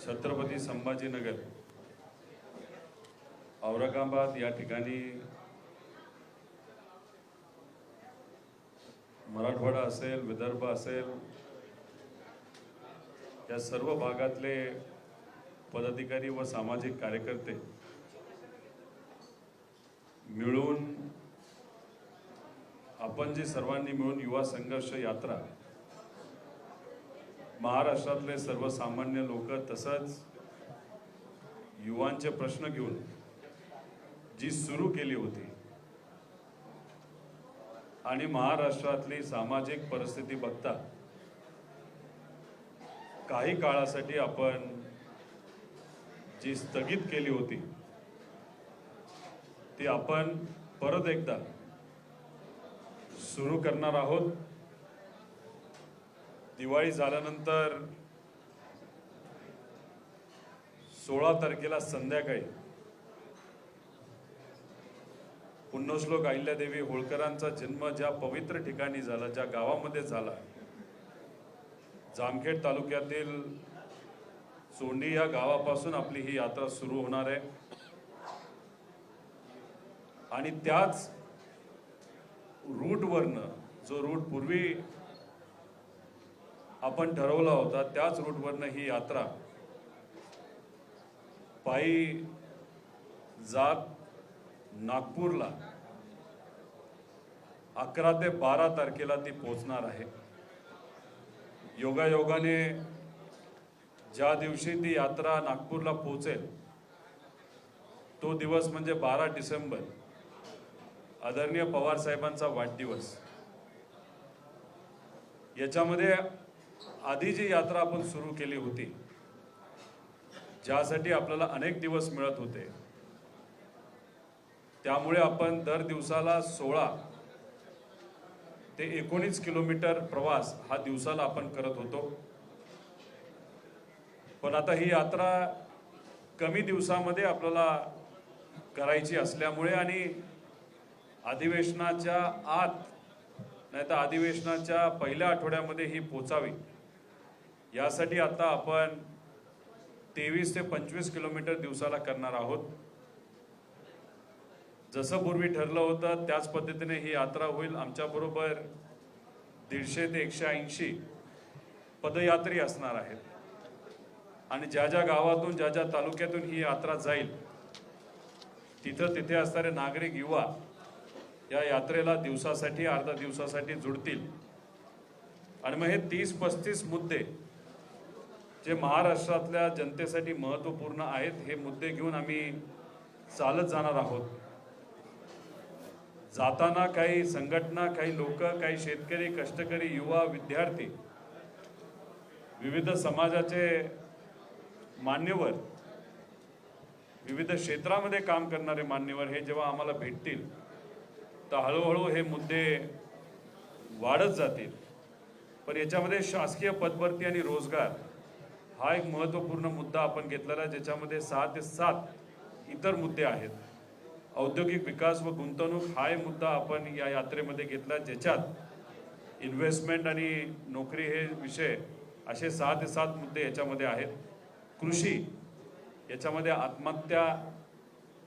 छत्रपती संभाजीनगर औरंगाबाद या ठिकाणी मराठवाडा असेल, विदर्भ असेल, या सर्व भागातले पदाधिकारी व सामाजिक कार्यकर्ते मिळून आपण जी सर्वांनी मिळून युवा संघर्ष यात्रा महाराष्ट्रातले सर्वसामान्य लोक तसंच युवांचे प्रश्न घेऊन जी सुरू केली होती आणि महाराष्ट्रातली सामाजिक परिस्थिती बघता काही काळासाठी आपण जी स्थगित केली होती ती आपण परत एकदा सुरू करणार आहोत। दिवाळी झाल्यानंतर 16 तारखेला संध्याकाळी पुण्यश्लोक अहिल्यादेवी होळकरांचा जन्म ज्या पवित्र ठिकाणी झाला, ज्या गावामध्ये झाला, जामखेड तालुक्यातील सोंडी या गावापासून आपली ही यात्रा सुरू होणार आहे आणि त्याच रूटवरनं जो रूट पूर्वी आपण ठरवला होता त्याच रूटवरनं ही यात्रा पायी जात नागपूरला 11 ते 12 तारखेला ती पोहोचणार आहे। योगायोगाने ज्या दिवशी ती यात्रा नागपूरला पोहोचेल तो दिवस म्हणजे 12 डिसेंबर, आदरणीय पवार साहेबांचा वाढदिवस। याच्यामध्ये आधी जी यात्रा आपण सुरू केली होती, ज्यासाठी आपल्याला अनेक दिवस मिळत होते, त्यामुळे आपण दर दिवसाला 16 ते 19 किलोमीटर प्रवास हा दिवसाला आपण करत होतो। पण आता ही यात्रा कमी दिवसामध्ये आपल्याला करायची असल्यामुळे आणि अधिवेशनाच्या आत नाहीतर अधिवेशनाच्या पहिल्या आठवड्यामध्ये ही पोचावी यासाठी आता आपण 23 ते 25 किलोमीटर दिवसाला करणार आहोत। जसं पूर्वी ठरलं होतं त्याच पद्धतीने ही यात्रा होईल। आमच्याबरोबर 150 ते 180 पदयात्री असणार आहेत आणि ज्या ज्या गावातून ज्या ज्या तालुक्यातून ही यात्रा जाईल तिथे असणारे नागरिक युवा या यात्रेला दिवसासाठी अर्धा दिवसासाठी जुडतील आणि मग हे 30-35 मुद्दे जे महाराष्ट्रातल्या जनतेसाठी महत्त्वपूर्ण आहेत हे मुद्दे घेऊन आम्ही चालत जाणार आहोत। जाताना काही संघटना, काही लोक, काही शेतकरी, कष्टकरी, युवा, विद्यार्थी, विविध समाजाचे मान्यवर, विविध क्षेत्रामध्ये काम करणारे मान्यवर हे जेव्हा आम्हाला भेटतील तर हळूहळू हे मुद्दे वाढत जातील। पण याच्यामध्ये शासकीय पदभरती आणि रोजगार हा एक महत्त्वपूर्ण मुद्दा आपण घेतलेला आहे, ज्याच्यामध्ये 6 ते 7 इतर मुद्दे आहेत। औद्योगिक विकास व गुंतवणूक हा एक मुद्दा आपण या यात्रेमध्ये घेतला, ज्याच्यात इन्व्हेस्टमेंट आणि नोकरी हे विषय असे 6 ते 7 मुद्दे याच्यामध्ये आहेत। कृषी याच्यामध्ये आत्महत्या,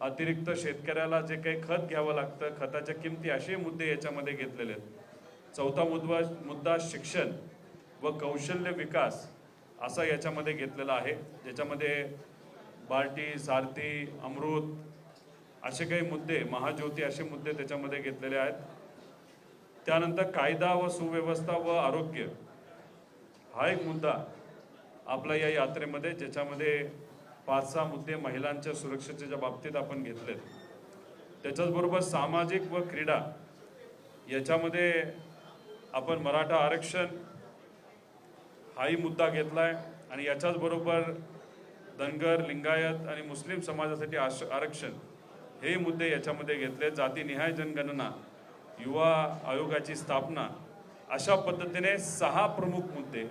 अतिरिक्त शेतकऱ्याला जे काही खत घ्यावं लागतं, खताच्या किमती, असे मुद्दे याच्यामध्ये घेतलेले आहेत। चौथा मुद्दा शिक्षण व कौशल्य विकास असा याच्यामध्ये घेतलेला आहे, ज्याच्यामध्ये बार्टी, सारथी, अमृत असे काही मुद्दे, महाज्योती असे मुद्दे त्याच्यामध्ये घेतलेले आहेत। त्यानंतर कायदा व सुव्यवस्था व आरोग्य हा एक मुद्दा आपला या यात्रेमध्ये, ज्याच्यामध्ये 5-6 मुद्दे महिलांच्या सुरक्षेच्या बाबतीत आपण घेतलेत। त्याच्याचबरोबर सामाजिक व क्रीडा याच्यामध्ये आपण मराठा आरक्षण हाही मुद्दा घेतलाय आणि याच्याच बरोबर धनगर, लिंगायत आणि मुस्लिम समाजासाठी आरक्षण हे मुद्दे याच्यामध्ये घेतले। जातीनिहाय जनगणना, युवा आयोगाची स्थापना, अशा पद्धतीने 6 प्रमुख मुद्दे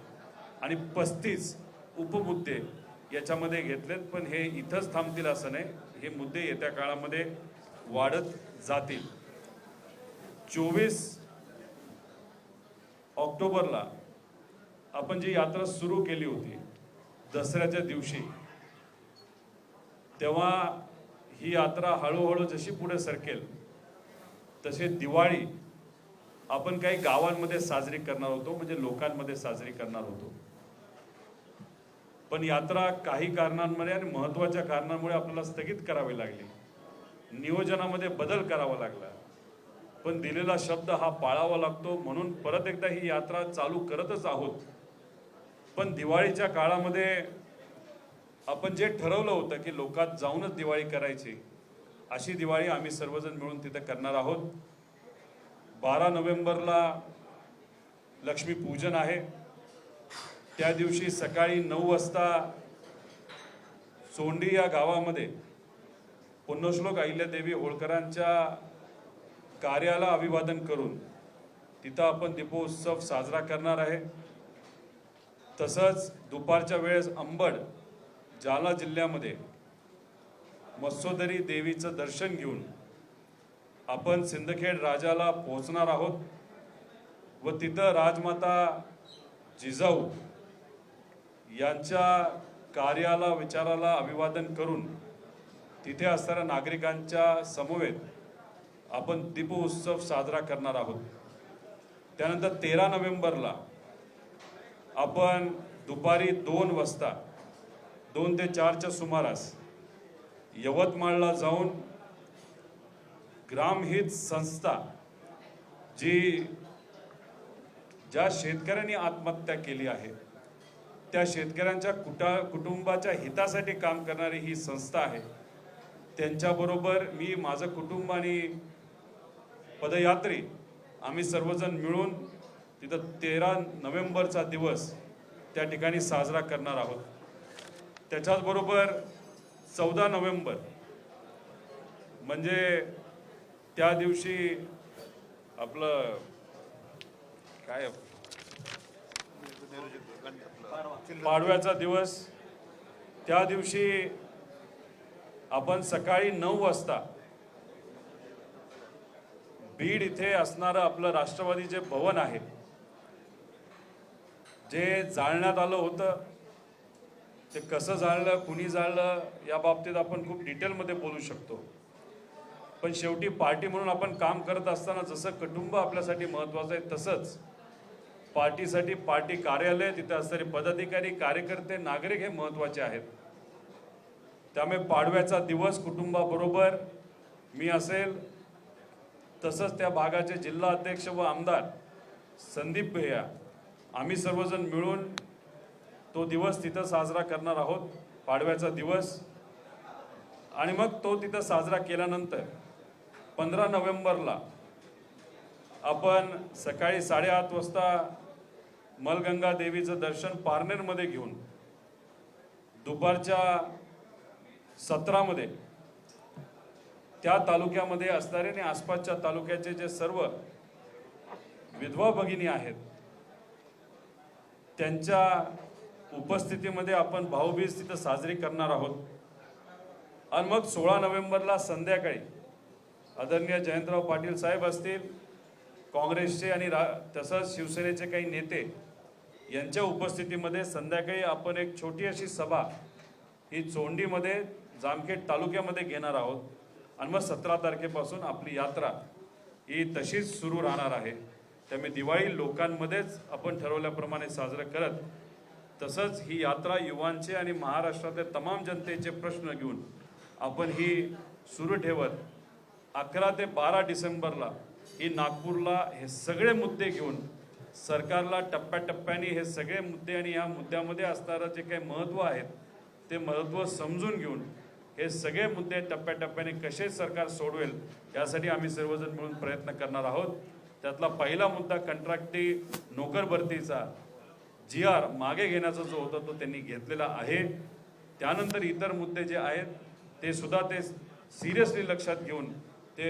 आणि 35 उपमुद्दे याच्यामध्ये घेतलेत। पण हे इथंच थांबतील असं नाही, हे मुद्दे येत्या काळामध्ये वाढत जातील। 24 ऑक्टोबरला आपण जी यात्रा सुरू केली होती दसऱ्याच्या दिवशी, तेव्हा ही यात्रा हळूहळू जशी पुढे सरकेल तसे दिवाळी आपण काही गावांमध्ये साजरी करणार होतो, म्हणजे लोकांमध्ये साजरी करणार होतो. पण यात्रा काही कारणांमुळे आणि महत्त्वाच्या कारणांमुळे आपल्याला स्थगित करावी लागली, नियोजनामध्ये बदल करावा लागला. पण दिलेला शब्द हा पाळावा लागतो, म्हणून परत एकदा ही यात्रा चालू करतच आहोत. पण दिवाळीच्या काळामध्ये आपण जे ठरवलं होतं की लोकात जाऊनच दिवाळी करायची, अशी दिवाळी आम्ही सर्वजण मिळून तिथे करणार आहोत. 12 नोव्हेंबरला लक्ष्मीपूजन आहे. त्या दिवशी सकाळी 9 वाजता सोंडी या गावामध्ये पुण्यश्लोक अहिल्यादेवी होळकरांच्या कार्याला अभिवादन करून तिथं आपण दीपोत्सव साजरा करणार आहे. तसंच दुपारच्या वेळेस अंबड जालना जिल्ह्यामध्ये मत्स्योदरी देवीचं दर्शन घेऊन आपण सिंदखेड राजाला पोहोचणार आहोत व तिथं राजमाता जिजाऊ यांच्या कार्याला विचाराला अभिवादन करून तिथे असणाऱ्या नागरिकांच्या समवेत आपण दीपोत्सव साजरा करणार आहोत. त्यानंतर 13 नोव्हेंबरला आपण दुपारी 2 वाजता 2 ते 4च्या सुमारास यवतमाळला जाऊन ग्रामहित संस्था ज्या शेतकऱ्यांनी आत्महत्या केली आहे त्या शेतकऱ्यांच्या कुटुंबाच्या हितासाठी काम करणारी ही संस्था आहे. त्यांच्याबरोबर मी, माझं कुटुंब आणि पदयात्री आम्ही सर्वजण मिळून तिथं 13 नोव्हेंबरचा दिवस त्या ठिकाणी साजरा करणार आहोत. त्याच्याचबरोबर 14 नोव्हेंबर म्हणजे त्या दिवशी आपलं काय पाडव्याचा दिवस. त्या दिवशी आपण सकाळी 9 वाजता बीड इथे असणारं आपलं राष्ट्रवादी जे भवन आहे, जे जाळण्यात आलं होतं, ते कसं जाळलं, कुणी जाळलं, या बाबतीत आपण खूप डिटेलमध्ये बोलू शकतो. पण शेवटी पार्टी म्हणून आपण काम करत असताना जसं कुटुंब आपल्यासाठी महत्त्वाचं आहे, तसंच पार्टीसाठी पार्टी कार्यालय, तिथे असणारे पदाधिकारी, कार्यकर्ते, नागरिक हे महत्त्वाचे आहेत. त्यामुळे पाडव्याचा दिवस कुटुंबाबरोबर मी असेल, तसंच त्या भागाचे जिल्हा अध्यक्ष व आमदार संदीप भैया, आम्ही सर्वजण मिळून तो दिवस तिथं साजरा करणार आहोत, पाडव्याचा दिवस. आणि मग तो तिथं साजरा केल्यानंतर 15 नोव्हेंबरला आपण सकाळी 8:30 वाजता मलगंगा देवीचं दर्शन पारनेरमध्ये घेऊन दुपारच्या सत्रामध्ये त्या तालुक्यामध्ये असणारे आणि आसपासच्या तालुक्याचे जे सर्व विधवा भगिनी आहेत त्यांच्या उपस्थितीमध्ये आपण भाऊबीज तिथं साजरी करणार आहोत. आणि मग 16 नोव्हेंबरला संध्याकाळी आदरणीय जयंतराव पाटील साहेब असतील, काँग्रेसचे आणि तसंच शिवसेनेचे काही नेते यांच्या उपस्थितीमध्ये संध्याकाळी आपण एक छोटी अशी सभा ही चोंडीमध्ये जामखेड तालुक्यामध्ये घेणार आहोत. आणि मग 17 तारखेपासून आपली यात्रा ही तशीच सुरू राहणार आहे. त्यामुळे दिवाळी लोकांमध्येच आपण ठरवल्याप्रमाणे साजरं करत, तसंच ही यात्रा युवांचे आणि महाराष्ट्रातल्या तमाम जनतेचे प्रश्न घेऊन आपण ही सुरू ठेवत 11 ते 12 डिसेंबरला ही नागपूरला हे सगळे मुद्दे घेऊन सरकारला टप्प्याटप्प्याने हे सगळे मुद्दे आणि या मुद्द्यामध्ये असणारं जे काही महत्त्व आहेत ते महत्त्व समजून घेऊन हे सगळे मुद्दे टप्प्याटप्प्याने कसे सरकार सोडवेल यासाठी आम्ही सर्वजण मिळून प्रयत्न करणार आहोत. त्यातला पहिला मुद्दा कंत्राटी नोकर भरतीचा GR मागे घेण्याचा जो होता तो त्यांनी घेतलेला आहे. त्यानंतर इतर मुद्दे जे आहेत ते सुद्धा ते सिरियसली लक्षात घेऊन ते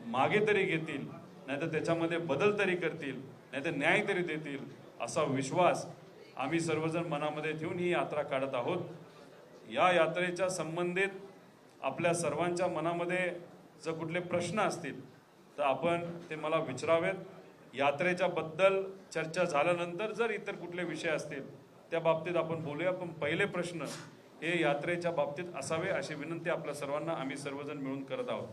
मागे तरी घेतील, नाहीतर त्याच्यामध्ये बदल तरी करतील, नाहीतर न्याय तरी देतील, असा विश्वास आम्ही सर्वजण मनामध्ये ठेवून ही यात्रा काढत आहोत. या यात्रेच्या संबंधित आपल्या सर्वांच्या मनामध्ये जर कुठले प्रश्न असतील तर आपण ते मला विचारावेत. यात्रेच्या बद्दल चर्चा झाल्यानंतर जर इतर कुठले विषय असतील त्या बाबतीत आपण बोलूया. पण पहिले प्रश्न हे यात्रेच्या बाबतीत असावे अशी विनंती आपल्या सर्वांना आम्ही सर्वजण मिळून करत आहोत.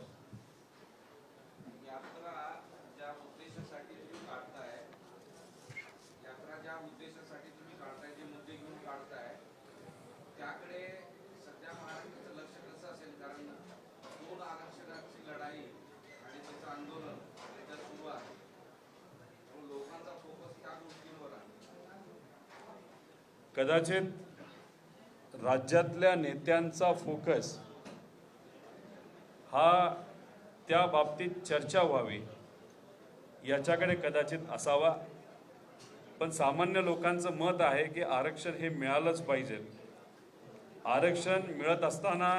कदाचित राज्यातल्या नेत्यांचा फोकस हा त्या बाबतीत चर्चा व्हावी याच्याकडे कदाचित असावा, पण सामान्य लोकांचं मत आहे की आरक्षण हे मिळालंच पाहिजे. आरक्षण मिळत असताना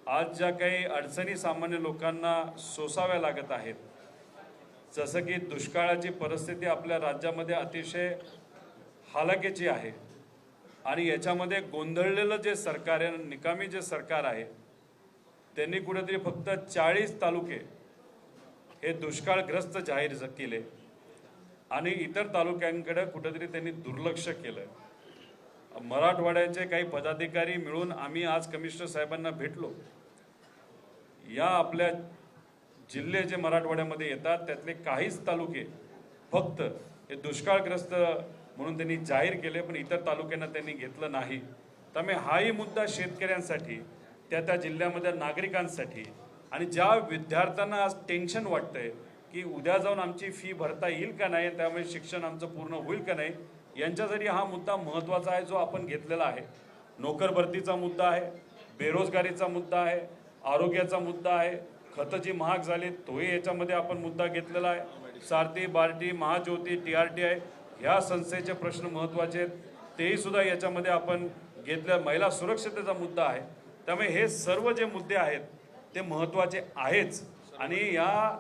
आज ज्या काही अडचणी सामान्य लोकांना सोसाव्या लागत आहेत, जसं की दुष्काळाची परिस्थिती आपल्या राज्यामध्ये अतिशय हालाकीची आहे आणि याच्यामध्ये गोंधळलेलं जे सरकार आहे, निकामी जे सरकार आहे, त्यांनी कुठेतरी फक्त 40 तालुके हे दुष्काळग्रस्त जाहीर केले आणि इतर तालुक्यांकडे कुठेतरी त्यांनी दुर्लक्ष केलं. मराठवाड्याचे काही पदाधिकारी मिळून आम्ही आज कमिशनर साहेबांना भेटलो. या आपल्या जिल्हे जे मराठवाड्यामध्ये येतात त्यातले काहीच तालुके फक्त हे दुष्काळग्रस्त म्हणून त्यांनी जाहीर केले, पण इतर तालुक्यांना त्यांनी घेतलं नाही. त्यामुळे हाही मुद्दा शेतकऱ्यांसाठी, त्या जिल्ह्यामधल्या नागरिकांसाठी आणि ज्या विद्यार्थ्यांना आज टेन्शन वाटतंय की उद्या जाऊन आमची फी भरता येईल का नाही, त्यामुळे शिक्षण आमचं पूर्ण होईल का नाही, यांच्यासाठी हा मुद्दा महत्त्वाचा आहे जो आपण घेतलेला आहे. नोकर भरतीचा मुद्दा आहे, बेरोजगारीचा मुद्दा आहे, आरोग्याचा मुद्दा आहे, खतं जी महाग झाली तोही याच्यामध्ये आपण मुद्दा घेतलेला आहे. सारथी, बार्टी, महाज्योती, TRTI ह्या संस्थेचे प्रश्न महत्त्वाचे आहेत, तेही सुद्धा याच्यामध्ये आपण घेतल्या. महिला सुरक्षतेचा मुद्दा आहे. त्यामुळे हे सर्व जे मुद्दे आहेत ते महत्त्वाचे आहेच आणि या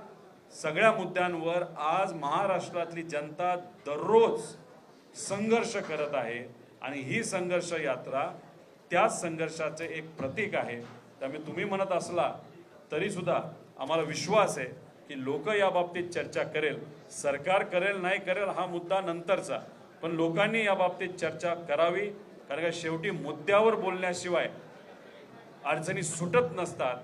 सगळ्या मुद्द्यांवर आज महाराष्ट्रातली जनता दररोज संघर्ष करत आहे आणि ही संघर्ष यात्रा त्याच संघर्षाचे एक प्रतीक आहे. त्यामुळे तुम्ही म्हणत असला तरी सुद्धा आम्हाला विश्वास आहे की लोक या बाबतीत चर्चा करेल. सरकार करेल नाही करेल हा मुद्दा नंतरचा, पण लोकांनी या बाबतीत चर्चा करावी, कारण का शेवटी मुद्द्यावर बोलण्याशिवाय अडचणी सुटत नसतात.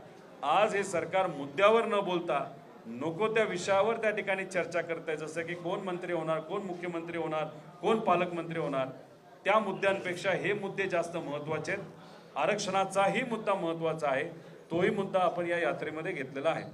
आज हे सरकार मुद्द्यावर न बोलता नको त्या विषयावर त्या ठिकाणी चर्चा करत आहे, जसं की कोण मंत्री होणार, कोण मुख्यमंत्री होणार, कोण पालकमंत्री होणार, त्या मुद्द्यांपेक्षा हे मुद्दे जास्त महत्त्वाचे आहेत. आरक्षणाचाही मुद्दा महत्त्वाचा आहे, तोही मुद्दा आपण या यात्रेमध्ये घेतलेला आहे.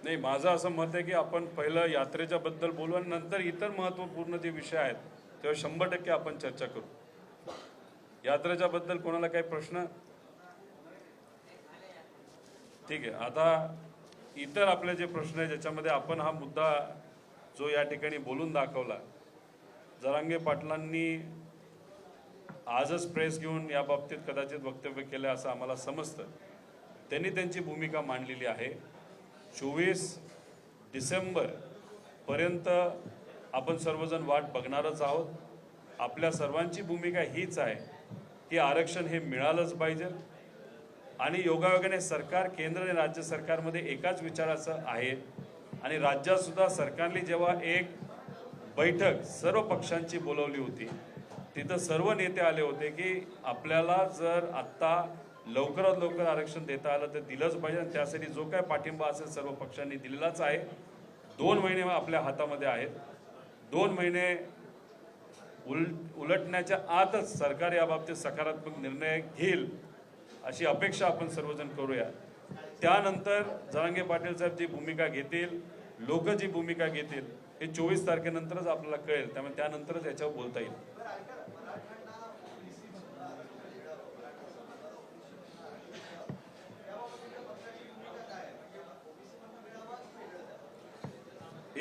नाही, माझं असं मत आहे की आपण पहिलं यात्रेच्या बद्दल बोलू आणि नंतर इतर महत्त्वपूर्ण जे विषय आहेत तेव्हा 100% आपण चर्चा करू. यात्रेच्या बद्दल कोणाला काही प्रश्न? ठीक आहे. आता इतर आपले जे प्रश्न आहेत ज्याच्यामध्ये आपण हा मुद्दा जो या ठिकाणी बोलून दाखवला, जरांगे पाटलांनी आजच प्रेस घेऊन या बाबतीत कदाचित वक्तव्य केलं असं आम्हाला समजतं. त्यांनी त्यांची भूमिका मांडलेली आहे. 24 डिसेंबर पर्यंत आपण सर्वजण वाट बघणारच आहोत. आपल्या सर्वांची भूमिका हीच आहे की आरक्षण हे मिळालंच पाहिजे आणि योगायोगाने सरकार केंद्र आणि राज्य सरकारमध्ये एकाच विचाराचं आहे आणि राज्यात सुद्धा सरकारने जेव्हा एक बैठक सर्व पक्षांची बोलवली होती तिथं सर्व नेते आले होते की आपल्याला जर आत्ता लवकरात लवकर आरक्षण देता आलं तर दिलंच पाहिजे आणि त्यासाठी जो काय पाठिंबा असेल सर्व पक्षांनी दिलेलाच आहे. 2 महिने आपल्या हातामध्ये आहेत. 2 महिने उलटण्याच्या आतच सरकार या बाबतीत सकारात्मक निर्णय घेईल अशी अपेक्षा आपण सर्वजण करूया. त्यानंतर जरांगे पाटील साहेब जी भूमिका घेतील, लोक जी भूमिका घेतील हे 24 तारखेनंतरच आपल्याला कळेल. त्यामुळे त्यानंतरच याच्यावर बोलता येईल.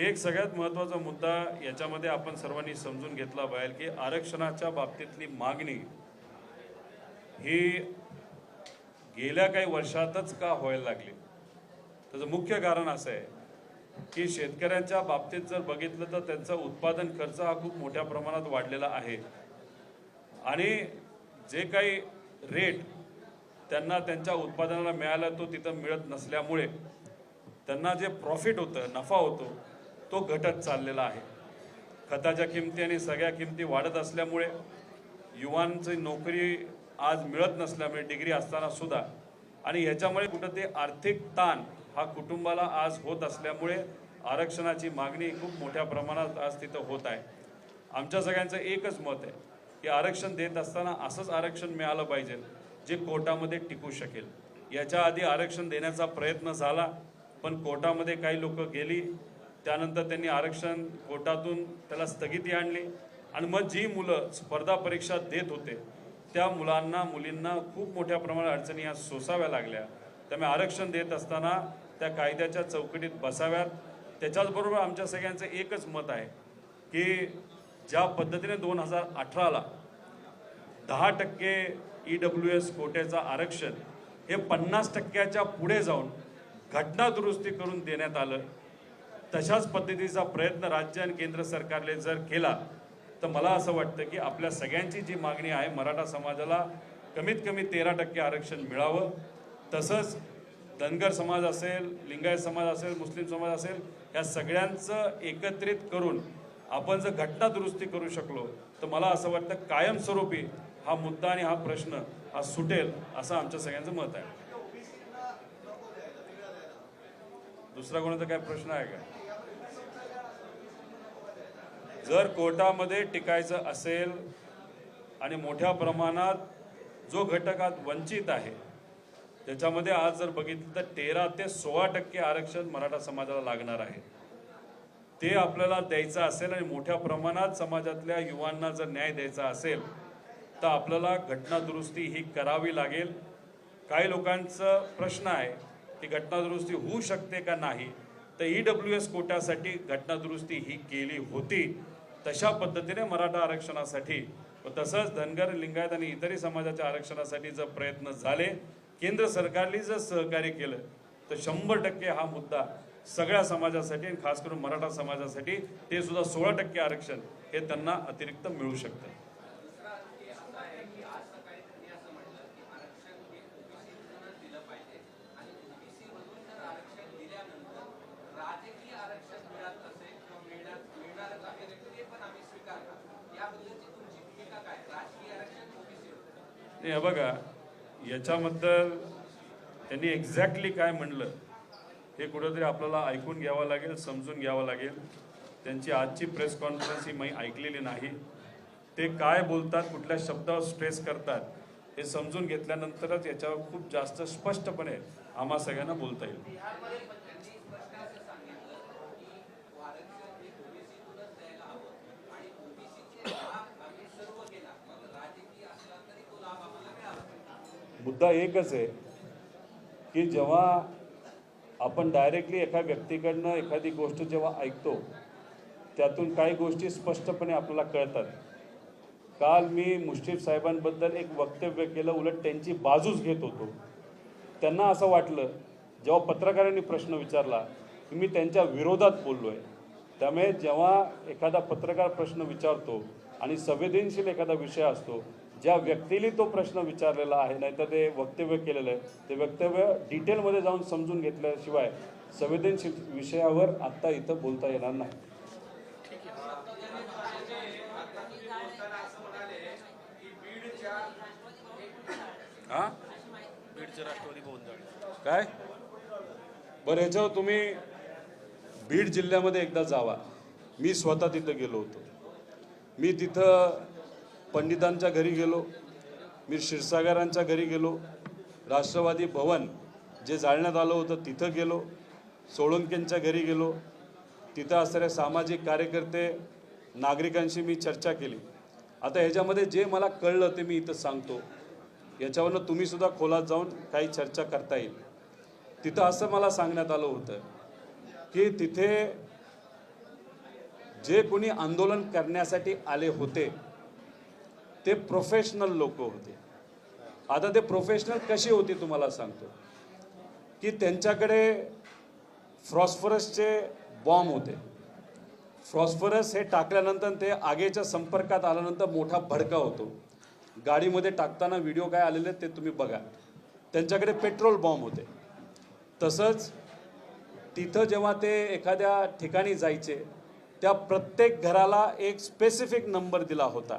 एक सगळ्यात महत्त्वाचा मुद्दा याच्यामध्ये आपण सर्वांनी समजून घेतला पाहिजे की आरक्षणाच्या बाबतीतली मागणी ही गेल्या काही वर्षातच का व्हायला लागली. त्याचं मुख्य कारण असं आहे की शेतकऱ्यांच्या बाबतीत जर बघितलं तर त्यांचा उत्पादन खर्च हा खूप मोठ्या प्रमाणात वाढलेला आहे आणि जे काही रेट त्यांना त्यांच्या उत्पादनाला मिळाला तो तिथं मिळत नसल्यामुळे त्यांना जे प्रॉफिट होतं, नफा होतो, तो घटत चाललेला आहे. खताच्या किमती आणि सगळ्या किमती वाढत असल्यामुळे युवांची नोकरी आज मिळत नसल्यामुळे डिग्री असताना सुद्धा आणि ह्याच्यामुळे कुठं ते आर्थिक ताण हा कुटुंबाला आज होत असल्यामुळे आरक्षणाची मागणी खूप मोठ्या प्रमाणात आज तिथं होत आहे. आमच्या सगळ्यांचं एकच मत आहे की आरक्षण देत असताना असंच आरक्षण मिळालं पाहिजे जे कोर्टामध्ये टिकू शकेल. याच्या आधी आरक्षण देण्याचा प्रयत्न झाला पण कोर्टामध्ये काही लोक गेली, त्यानंतर त्यांनी आरक्षण कोर्टातून त्याला स्थगिती आणली आणि मग जी मुलं स्पर्धा परीक्षा देत होते त्या मुलांना मुलींना खूप मोठ्या प्रमाणात अडचणी या सोसाव्या लागल्या. त्यामुळे आरक्षण देत असताना त्या कायद्याच्या चौकटीत बसाव्यात. त्याच्याचबरोबर आमच्या सगळ्यांचं एकच मत आहे की ज्या पद्धतीने 2018ला 10% EWS कोट्याचं आरक्षण हे 50%च्या पुढे जाऊन घटना दुरुस्ती करून देण्यात आलं, तशाच पद्धतीचा प्रयत्न राज्य आणि केंद्र सरकारने जर केला तर मला असं वाटतं की आपल्या सगळ्यांची जी मागणी आहे मराठा समाजाला कमीत कमी 13% आरक्षण मिळावं. तसंच धनगर समाज असेल, लिंगायत समाज असेल, मुस्लिम समाज असेल, या सगळ्यांचं एकत्रित करून आपण जर घटना दुरुस्ती करू शकलो तर मला असं वाटतं कायमस्वरूपी हा मुद्दा आणि हा प्रश्न हा सुटेल असं आमच्या सगळ्यांचं मत आहे. दुसरा कोणाचा काय प्रश्न आहे का? जर कोर्टामध्ये टिकायचं असेल आणि मोठ्या प्रमाणात जो घटकात वंचित आहे त्याच्यामध्ये आज जर बघितलं तर 13 ते 16% आरक्षण मराठा समाजाला लागणार आहे. ते आपल्याला द्यायचं असेल आणि मोठ्या प्रमाणात समाजातल्या युवांना जर न्याय द्यायचा असेल तर आपल्याला घटना दुरुस्ती ही करावी लागेल. काही लोकांचं प्रश्न आहे की घटना दुरुस्ती होऊ शकते का नाही, तर EWS कोट्यासाठी घटना दुरुस्ती ही केली होती. तशा पद्धतीने मराठा आरक्षणासाठी व तसंच धनगर, लिंगायत आणि इतरही समाजाच्या आरक्षणासाठी जर प्रयत्न झाले, केंद्र सरकारने जर सहकार्य केलं तर 100% हा मुद्दा सगळ्या समाजासाठी आणि खास करून मराठा समाजासाठी ते सुद्धा 16% आरक्षण हे त्यांना अतिरिक्त मिळू शकतं. हे बघा, याच्याबद्दल त्यांनी एक्झॅक्टली काय म्हणलं हे कुठंतरी आपल्याला ऐकून घ्यावं लागेल, समजून घ्यावं लागेल. त्यांची आजची प्रेस कॉन्फरन्स ही मी ऐकलेली नाही. ते काय बोलतात, कुठल्या शब्दावर स्ट्रेस करतात हे समजून घेतल्यानंतरच याच्यावर खूप जास्त स्पष्टपणे आम्हा सगळ्यांना बोलता येईल. मुद्दा एकच आहे की जेव्हा आपण डायरेक्टली एका व्यक्तीकडनं एखादी गोष्ट जेव्हा ऐकतो त्यातून काही गोष्टी स्पष्टपणे आपल्याला कळतात. काल मी मुश्रीफ साहेबांबद्दल एक वक्तव्य केलं, उलट त्यांची बाजूच घेत होतो. त्यांना असं वाटलं जेव्हा पत्रकारांनी प्रश्न विचारला की मी त्यांच्या विरोधात बोललो आहे. त्यामुळे जेव्हा एखादा पत्रकार प्रश्न विचारतो आणि संवेदनशील एखादा विषय असतो, ज्या व्यक्तीने तो प्रश्न विचारलेला आहे नाही तर ते वक्तव्य केलेलं आहे ते वक्तव्य डिटेलमध्ये जाऊन समजून घेतल्याशिवाय संवेदनशील विषयावर आत्ता इथं बोलता येणार नाही. हा, बीडचं राष्ट्रवादी भवन काय बरं, ह्याच्यावर तुम्ही बीड जिल्ह्यामध्ये एकदा जावा. मी स्वतः तिथं गेलो होतो. मी तिथं पंडितांच्या घरी गेलो, मी क्षीरसागरांच्या घरी गेलो, राष्ट्रवादी भवन जे जाळण्यात आलं होतं तिथं गेलो, सोळंकेंच्या घरी गेलो. तिथं असणारे सामाजिक कार्यकर्ते, नागरिकांशी मी चर्चा केली. आता ह्याच्यामध्ये जे मला कळलं ते मी इथं सांगतो. याच्यावरनं तुम्ही सुद्धा खोलात जाऊन काही चर्चा करता येईल. तिथं असं मला सांगण्यात आलं होतं की तिथे जे कोणी आंदोलन करण्यासाठी आले होते ते प्रोफेशनल लोक होते. आता ते प्रोफेशनल कशी होती तुम्हाला सांगतो की त्यांच्याकडे फॉस्फरसचे बॉम्ब होते. फॉस्फरस हे टाकल्यानंतर ते आगीच्या संपर्कात आल्यानंतर मोठा भडका होतो गाडीमध्ये टाकताना व्हिडिओ काय आलेले ते तुम्ही बघा. त्यांच्याकडे पेट्रोल बॉम्ब होते. तसंच तिथं जेव्हा ते एखाद्या ठिकाणी जायचे त्या प्रत्येक घराला एक स्पेसिफिक नंबर दिला होता.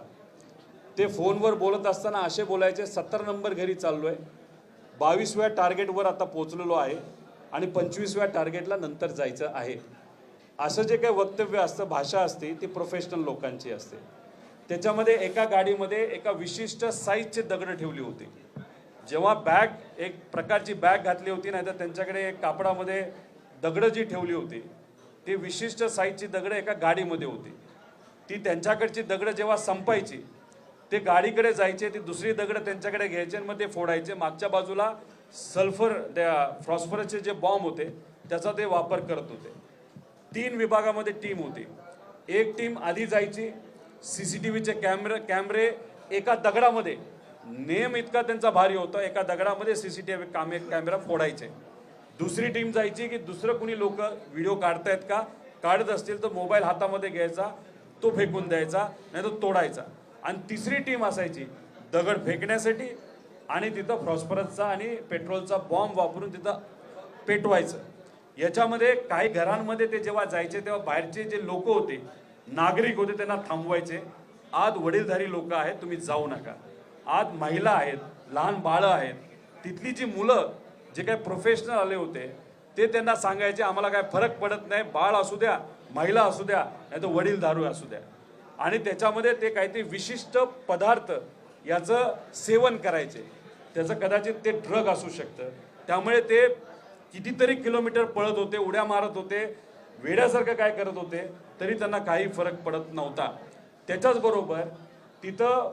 ते फोनवर बोलत असताना असे बोलायचे 70 नंबर घरी चाललो आहे, 22व्या टार्गेटवर आता पोचलेलो आहे आणि 25व्या टार्गेटला नंतर जायचं आहे. असं जे काही वक्तव्य असतं, भाषा असते, ती प्रोफेशनल लोकांची असते. त्याच्यामध्ये एका गाडीमध्ये एका विशिष्ट साईजचे दगड ठेवली होती. जेव्हा बॅग एक प्रकारची बॅग घातली होती, नाही तर त्यांच्याकडे एक कापडामध्ये दगडं जी ठेवली होती ती विशिष्ट साईजची दगडं एका गाडीमध्ये होती. ती त्यांच्याकडची दगडं जेव्हा संपायची ते गाडीकडे जायचे, ती दुसरी दगडं त्यांच्याकडे घ्यायचे आणि मग ते फोडायचे. मागच्या बाजूला सल्फर त्या फॉस्फरसचे जे बॉम्ब होते त्याचा ते वापर करत होते. 3 विभागामध्ये टीम होती. एक टीम आधी जायची, CCTVचे कॅमेरे एका दगडामध्ये, नेम इतका त्यांचा भारी होता, एका दगडामध्ये CCTV कॅमेरा फोडायचे. दुसरी टीम जायची की दुसरं कुणी लोक व्हिडिओ काढतायत का, काढत असतील तर मोबाईल हातामध्ये घ्यायचा, तो फेकून द्यायचा, नाही तो तोडायचा. आणि तिसरी टीम असायची दगड फेकण्यासाठी आणि तिथं फॉस्फरसचा आणि पेट्रोलचा बॉम्ब वापरून तिथं पेटवायचं. याच्यामध्ये काही घरांमध्ये ते जेव्हा जायचे तेव्हा बाहेरचे जे लोक होते, नागरिक होते, त्यांना थांबवायचे. आत वडीलधारी लोक आहेत, तुम्ही जाऊ नका. आत महिला आहेत, लहान बाळं आहेत. तिथली जी मुलं जे काही प्रोफेशनल आले होते ते त्यांना सांगायचे आम्हाला काय फरक पडत नाही, बाळ असू द्या, महिला असू द्या, नाही तर वडीलधारू असू द्या. आणि त्याच्यामध्ये ते काहीतरी विशिष्ट पदार्थ याचं सेवन करायचे. त्याचं कदाचित ते ड्रग असू शकतं. त्यामुळे ते कितीतरी किलोमीटर पळत होते, उड्या मारत होते, वेड्यासारखं काय करत होते, तरी त्यांना काही फरक पडत नव्हता. त्याच्याच बरोबर तिथं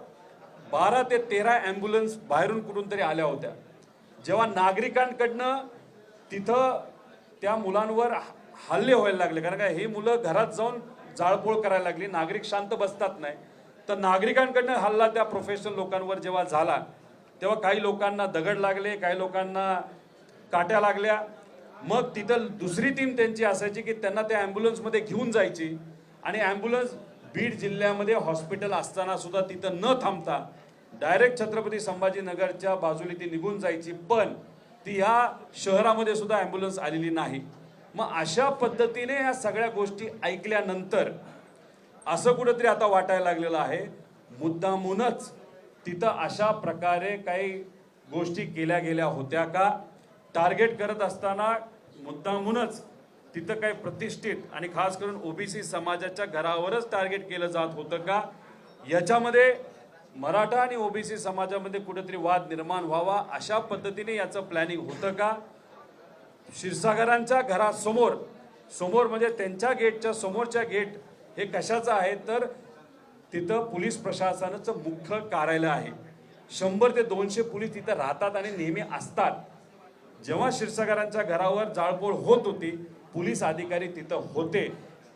12 ते 13 ॲम्ब्युलन्स बाहेरून कुठून तरी आल्या होत्या. जेव्हा नागरिकांकडनं तिथं त्या मुलांवर हल्ले व्हायला लागले, कारण काय हे मुलं घरात जाऊन जाळपोळ करायला लागली, नागरिक शांत बसतात नाही, तर नागरिकांकडनं हल्ला त्या प्रोफेशनल लोकांवर जेव्हा झाला तेव्हा काही लोकांना दगड लागले, काही लोकांना काट्या लागल्या. मग तिथं दुसरी टीम त्यांची असायची की त्यांना त्या ॲम्ब्युलन्समध्ये घेऊन जायची आणि ॲम्ब्युलन्स बीड जिल्ह्यामध्ये हॉस्पिटल असताना सुद्धा तिथं न थांबता डायरेक्ट छत्रपती संभाजीनगरच्या बाजूला ती निघून जायची. पण ती ह्या शहरामध्ये सुद्धा ॲम्ब्युलन्स आलेली नाही. मग अशा पद्धतीने या सगळ्या गोष्टी ऐकल्यानंतर असं कुठंतरी आता वाटायला लागलेलं आहे मुद्दामूनच तिथं अशा प्रकारे काही गोष्टी केल्या गेल्या होत्या का, टार्गेट करत असताना मुद्दामूनच तिथं काही प्रतिष्ठित आणि खास करून OBC समाजाच्या घरावरच टार्गेट केलं जात होतं का, याच्यामध्ये मराठा आणि OBC समाजामध्ये कुठेतरी वाद निर्माण व्हावा अशा पद्धतीने याचं प्लॅनिंग होतं का. क्षीरसागरांच्या घरासमोर म्हणजे त्यांच्या गेटच्या समोरच्या गेट हे कशाचं आहे तर तिथं पोलीस प्रशासनाचं मुख्य कार्यालय आहे. 100 ते 200 पोलीस तिथं राहतात आणि नेहमी असतात. जेव्हा क्षीरसागरांच्या घरावर जाळपोळ होत होती पोलीस अधिकारी तिथं होते,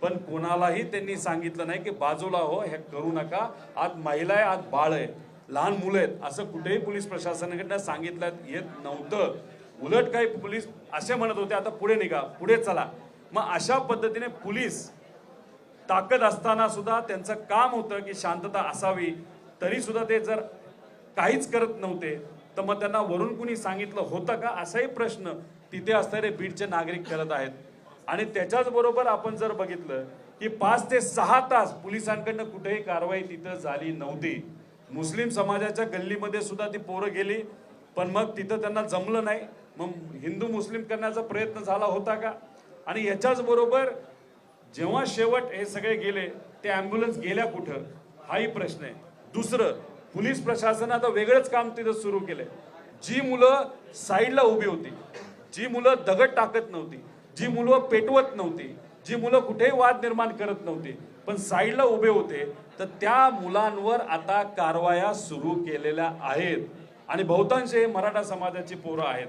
पण कोणालाही त्यांनी सांगितलं नाही की बाजूला हो, हे करू नका, आत महिला आहे, आत बाळ आहे, लहान मुलं आहेत, असं कुठेही पोलीस प्रशासनाकडनं सांगितलं येत नव्हतं. उलट काही पोलीस असे म्हणत होते आता पुढे निघा, पुढे चला. मग अशा पद्धतीने पोलीस ताकद असताना सुद्धा त्यांचं काम होतं की शांतता असावी, तरी सुद्धा ते जर काहीच करत नव्हते तर मग त्यांना वरून कुणी सांगितलं होतं का, असाही प्रश्न तिथे असणारे बीडचे नागरिक करत आहेत. आणि त्याच्याच बरोबर आपण जर बघितलं की 5 ते 6 तास पोलिसांकडनं कुठेही कारवाई तिथं झाली नव्हती. मुस्लिम समाजाच्या गल्लीमध्ये सुद्धा ती पोरं गेली, पण मग तिथं त्यांना जमलं नाही, मग हिंदू मुस्लिम करण्याचा प्रयत्न झाला होता का. आणि याच्याच बरोबर जेव्हा शेवट हे सगळे गेले ते ॲम्ब्युलन्स गेल्या कुठं हाही प्रश्न आहे. दुसरं, पोलीस प्रशासनाचं वेगळंच काम तिथं सुरू केलंय. जी मुलं साईडला उभी होती, जी मुलं दगड टाकत नव्हती, जी मुलं पेटवत नव्हती, जी मुलं कुठेही वाद निर्माण करत नव्हती, पण साईडला उभे होते, तर त्या मुलांवर आता कारवाया सुरू केलेल्या आहेत. आणि बहुतांश हे मराठा समाजाची पोरं आहेत.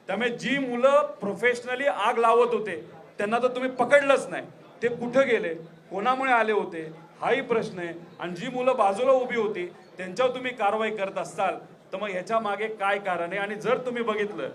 त्यामुळे जी मुलं प्रोफेशनली आग लावत होते त्यांना तर तुम्ही पकडलंच नाही, ते कुठं गेले, कोणामुळे आले होते हाही प्रश्न आहे. आणि जी मुलं बाजूला उभी होती त्यांच्यावर तुम्ही कारवाई करत असाल तर मग ह्याच्या मागे काय कारण आहे. आणि जर तुम्ही बघितलं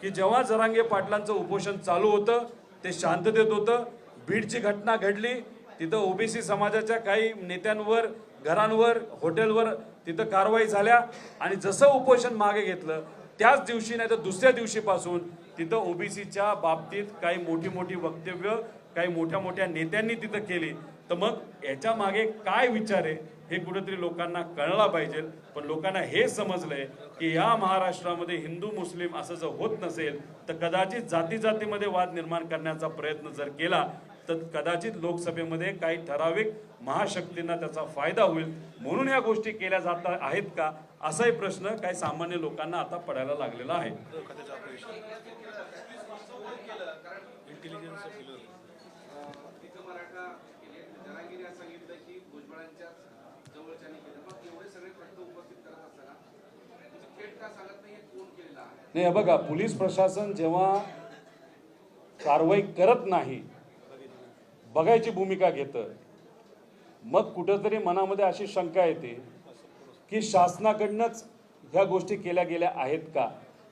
की जेव्हा जरांगे पाटलांचं उपोषण चालू होतं ते शांततेत होतं, बीडची घटना घडली, तिथं OBC समाजाच्या काही नेत्यांवर, घरांवर, हॉटेलवर तिथं कारवाई झाल्या आणि जसं उपोषण मागे घेतलं त्याच दिवशी नाही तर दुसऱ्या दिवशीपासून तिथं ओबीसीच्या बाबतीत काही मोठी मोठी वक्तव्य काही मोठ्या मोठ्या नेत्यांनी तिथं केली. तर मग याच्या मागे काय विचार आहे हे कुठेतरी लोकांना कळलं पाहिजे. पण लोकांना हे समजलंय की या महाराष्ट्रामध्ये हिंदू मुस्लिम असं जर होत नसेल तर कदाचित जाती जातीमध्ये वाद निर्माण करण्याचा प्रयत्न जर केला तर कदाचित लोकसभेमध्ये काही ठराविक महाशक्तींना त्याचा फायदा होईल. म्हणून या गोष्टी केल्या जात आहेत का असाही प्रश्न काही सामान्य लोकांना आता पडायला लागलेला आहे. नाही बघा, पोलीस प्रशासन जेव्हा कारवाई करत नाही बघायची भूमिका घेतं मग कुठंतरी मनामध्ये अशी शंका येते की शासनाकडनंच ह्या गोष्टी केल्या गेल्या आहेत का.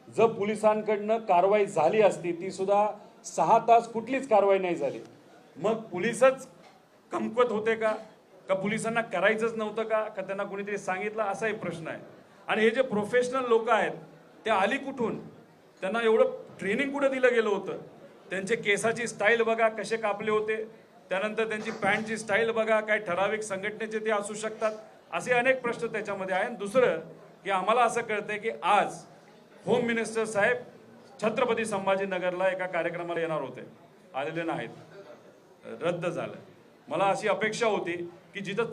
जर पोलिसांकडनं कारवाई झाली असती ती सुद्धा 6 तास कुठलीच कारवाई नाही झाली. मग पोलीसच कमकुवत होते का पोलिसांना करायचंच नव्हतं का त्यांना कोणीतरी सांगितलं असाही प्रश्न आहे. आणि हे जे प्रोफेशनल लोक आहेत ते आली कुठून, त्यांना एवढं ट्रेनिंग कुठं दिलं गेलं होतं. त्यांचे केसाची स्टाईल बघा कसे कापले होते, त्यानंतर त्यांची पॅन्टची स्टाईल बघा, काय ठराविक संघटनेचे ते असू शकतात, असे अनेक प्रश्न त्याच्यामध्ये आहे. दुसरं की आम्हाला असं कळतंय की आज होम मिनिस्टर साहेब छत्रपती संभाजीनगरला एका कार्यक्रमाला येणार होते, आलेले नाहीत, रद्द झालं. मला अशी अपेक्षा होती की जिथं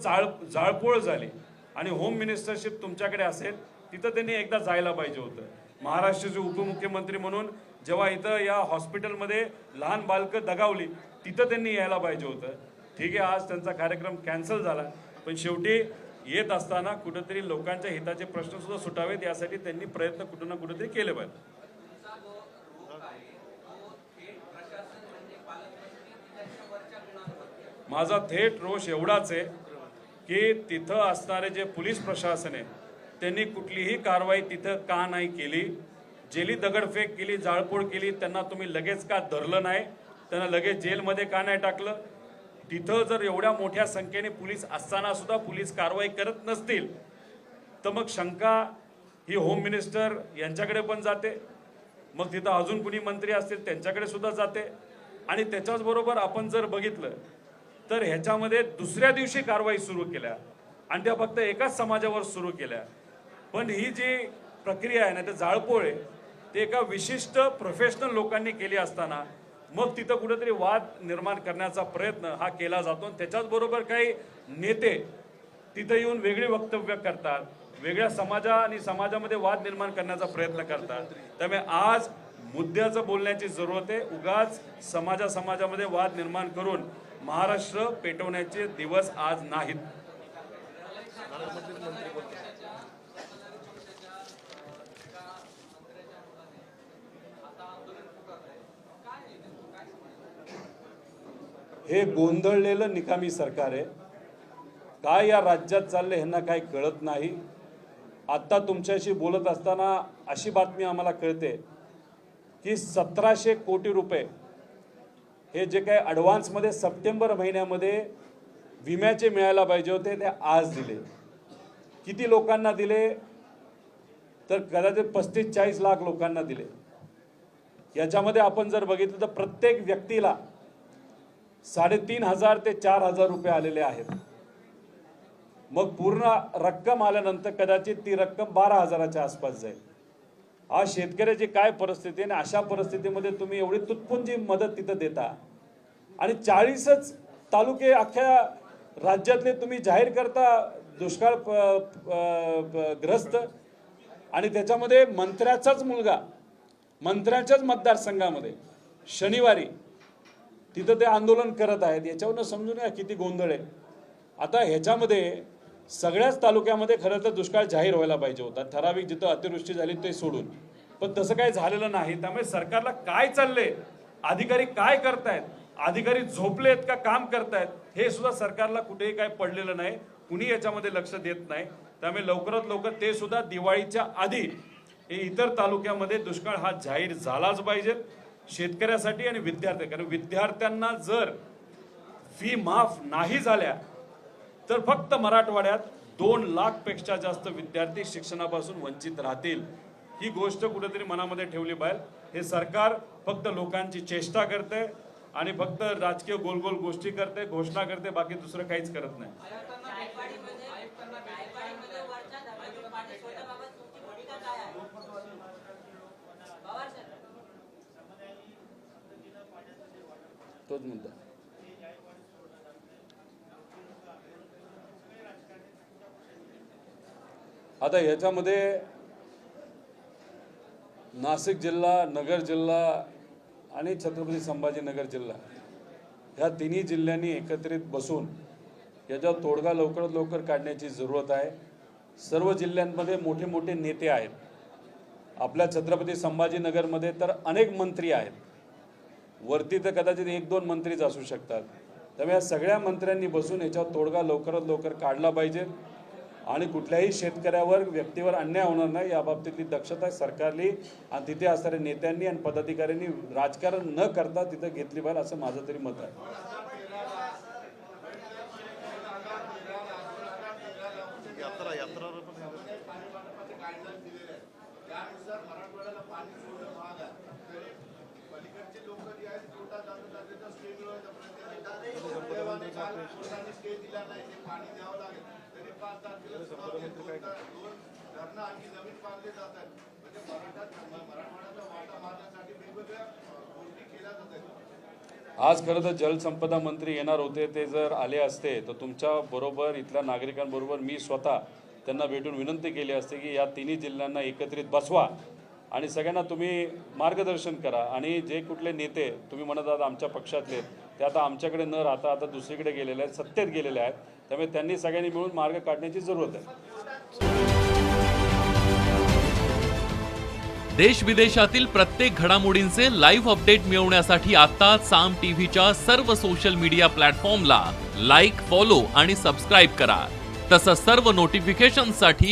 जाळपोळ झाली आणि होम मिनिस्टरशिप तुमच्याकडे असेल तिथं त्यांनी एकदा जायला पाहिजे होतं. महाराष्ट्राचे उपमुख्यमंत्री म्हणून जेव्हा इथं या हॉस्पिटलमध्ये लहान बालकं दगावली तिथं त्यांनी यायला पाहिजे होतं. ठीक आहे, आज त्यांचा कार्यक्रम कॅन्सल झाला, पण शेवटी येत असताना कुठंतरी लोकांच्या हिताचे प्रश्न सुद्धा सुटावेत यासाठी त्यांनी प्रयत्न कुठं ना कुठेतरी केले पाहिजे. माझा थेट रोष एवढाच आहे की तिथं असणारे जे पोलीस प्रशासन आहे त्यांनी कुठलीही कारवाई तिथं का नाही केली. जेली दगडफेक केली, जाळपोळ केली, त्यांना तुम्ही लगेच का धरलं नाही, त्यांना लगेच जेलमध्ये का नाही टाकलं. तिथं जर एवढ्या मोठ्या संख्येने पोलीस असताना सुद्धा पोलीस कारवाई करत नसतील तर मग शंका ही होम मिनिस्टर यांच्याकडे पण जाते, मग तिथं अजून कुणी मंत्री असतील त्यांच्याकडे सुद्धा जाते. आणि त्याच्याच बरोबर आपण जर बघितलं तर ह्याच्यामध्ये दुसऱ्या दिवशी कारवाई सुरू केल्या आणि त्या फक्त एकाच समाजावर सुरू केल्या. पण ही जी प्रक्रिया आहे ना ते जाळपोळ आहे ते एका विशिष्ट प्रोफेशनल लोकांनी केली असताना मग तिथं कुठेतरी वाद निर्माण करण्याचा प्रयत्न हा केला जातो. त्याच्याच बरोबर काही नेते तिथं येऊन वेगळी वक्तव्य करतात, वेगळ्या समाजामध्ये वाद निर्माण करण्याचा प्रयत्न करतात. त्यामुळे आज मुद्द्याचं बोलण्याची जरूरत आहे. उगाच समाजामध्ये वाद निर्माण करून महाराष्ट्र पेटवण्याचे दिवस आज नाहीत. हे गोंधळलेलं निकामी सरकार आहे. काय या राज्यात चाललंय ह्यांना काही कळत नाही. आता तुमच्याशी बोलत असताना अशी बातमी आम्हाला कळते की 1700 कोटी रुपये हे जे काही ॲडव्हान्समध्ये सप्टेंबर महिन्यामध्ये विम्याचे मिळायला पाहिजे होते ते आज दिले. किती लोकांना दिले तर कदाचित 35-40 लाख लोकांना दिले. याच्यामध्ये आपण जर बघितलं तर प्रत्येक व्यक्तीला 3500 ते 4000 रुपये आलेले आहेत. मग पूर्ण रक्कम आल्यानंतर कदाचित ती रक्कम 12,000च्या आसपास जाईल. आज शेतकऱ्याची काय परिस्थिती आहे आणि अशा परिस्थितीमध्ये तुम्ही एवढी तुटपुंजी मदत तिथं देता आणि 40च तालुके अख्ख्या राज्यातले तुम्ही जाहीर करता दुष्काळ ग्रस्त. आणि त्याच्यामध्ये मंत्र्याचाच मुलगा मंत्र्याच्याच मतदारसंघामध्ये शनिवारी तिथं ते आंदोलन करत आहेत. याच्यावरून समजून या किती गोंधळ आहे. आता ह्याच्यामध्ये सगळ्याच तालुक्यामध्ये खरं तर दुष्काळ जाहीर व्हायला पाहिजे होता, ठराविक जिथं अतिवृष्टी झाली ते सोडून, पण तसं काही झालेलं नाही. त्यामुळे सरकारला काय चाललंय, अधिकारी काय करतायत, अधिकारी झोपलेत का काम करतायत हे सुद्धा सरकारला कुठेही काय पडलेलं नाही. कुणी याच्यामध्ये लक्ष देत नाही. त्यामुळे लवकरात लवकर ते सुद्धा दिवाळीच्या आधी हे इतर तालुक्यामध्ये दुष्काळ हा जाहीर झालाच पाहिजे शेतकऱ्यासाठी आणि विद्यार्थ्यांना. विद्यार्थ्यांना जर फी माफ नाही झाल्या तर फक्त मराठवाड्यात 2 लाखपेक्षा जास्त विद्यार्थी शिक्षणापासून वंचित राहतील, ही गोष्ट कुठेतरी मनामध्ये ठेवली पाहिजे. हे सरकार फक्त लोकांची चेष्टा करते आणि फक्त राजकीय गोल गोष्टी करते, घोषणा करते, बाकी दुसरं काहीच करत नाही. तोच मुद्दा. आता याच्यामध्ये नाशिक जिल्हा, नगर जिल्हा आणि छत्रपती संभाजीनगर जिल्हा ह्या तिन्ही जिल्ह्यांनी एकत्रित बसून याच्यावर तोडगा लवकरात लवकर काढण्याची जरूरत आहे. सर्व जिल्ह्यांमध्ये मोठे मोठे नेते आहेत. आपल्या छत्रपती संभाजीनगरमध्ये तर अनेक मंत्री आहेत. वरती तर कदाचित 1-2 मंत्रीच असू शकतात. त्यामुळे या सगळ्या मंत्र्यांनी बसून याच्यावर तोडगा लवकरात लवकर काढला पाहिजे आणि कुठल्याही शेतकऱ्यावर, व्यक्तीवर अन्याय होणार नाही या बाबतीतली दक्षता सरकारली आणि तिथे असणाऱ्या नेत्यांनी आणि पदाधिकाऱ्यांनी राजकारण न करता तिथं घेतली पाहिजे, असं माझं तरी मत आहे. आज खरं तर जलसंपदा मंत्री येणार होते. ते जर आले असते तर तुमच्या बरोबर, इथल्या नागरिकांबरोबर मी स्वतः त्यांना भेटून विनंती केली असते की या तिन्ही जिल्ह्यांना एकत्रित बसवा आणि सगळ्यांना तुम्ही मार्गदर्शन करा. आणि जे कुठले नेते तुम्ही म्हणत आहात आमच्या पक्षातले, ते आता आमच्याकडे न राहता आता दुसरीकडे गेलेले आहेत, सत्तेत गेलेले आहेत. त्यामुळे त्यांनी सगळ्यांनी मिळून मार्ग काढण्याची जरूरत आहे. देश विदेशातील प्रत्येक घडामोडींचे लाईव्ह अपडेट मिळवण्यासाठी आता साम टीव्हीच्या सर्व सोशल मीडिया प्लॅटफॉर्मला लाईक, फॉलो आणि सबस्क्राईब करा. तसंच सर्व नोटिफिकेशनसाठी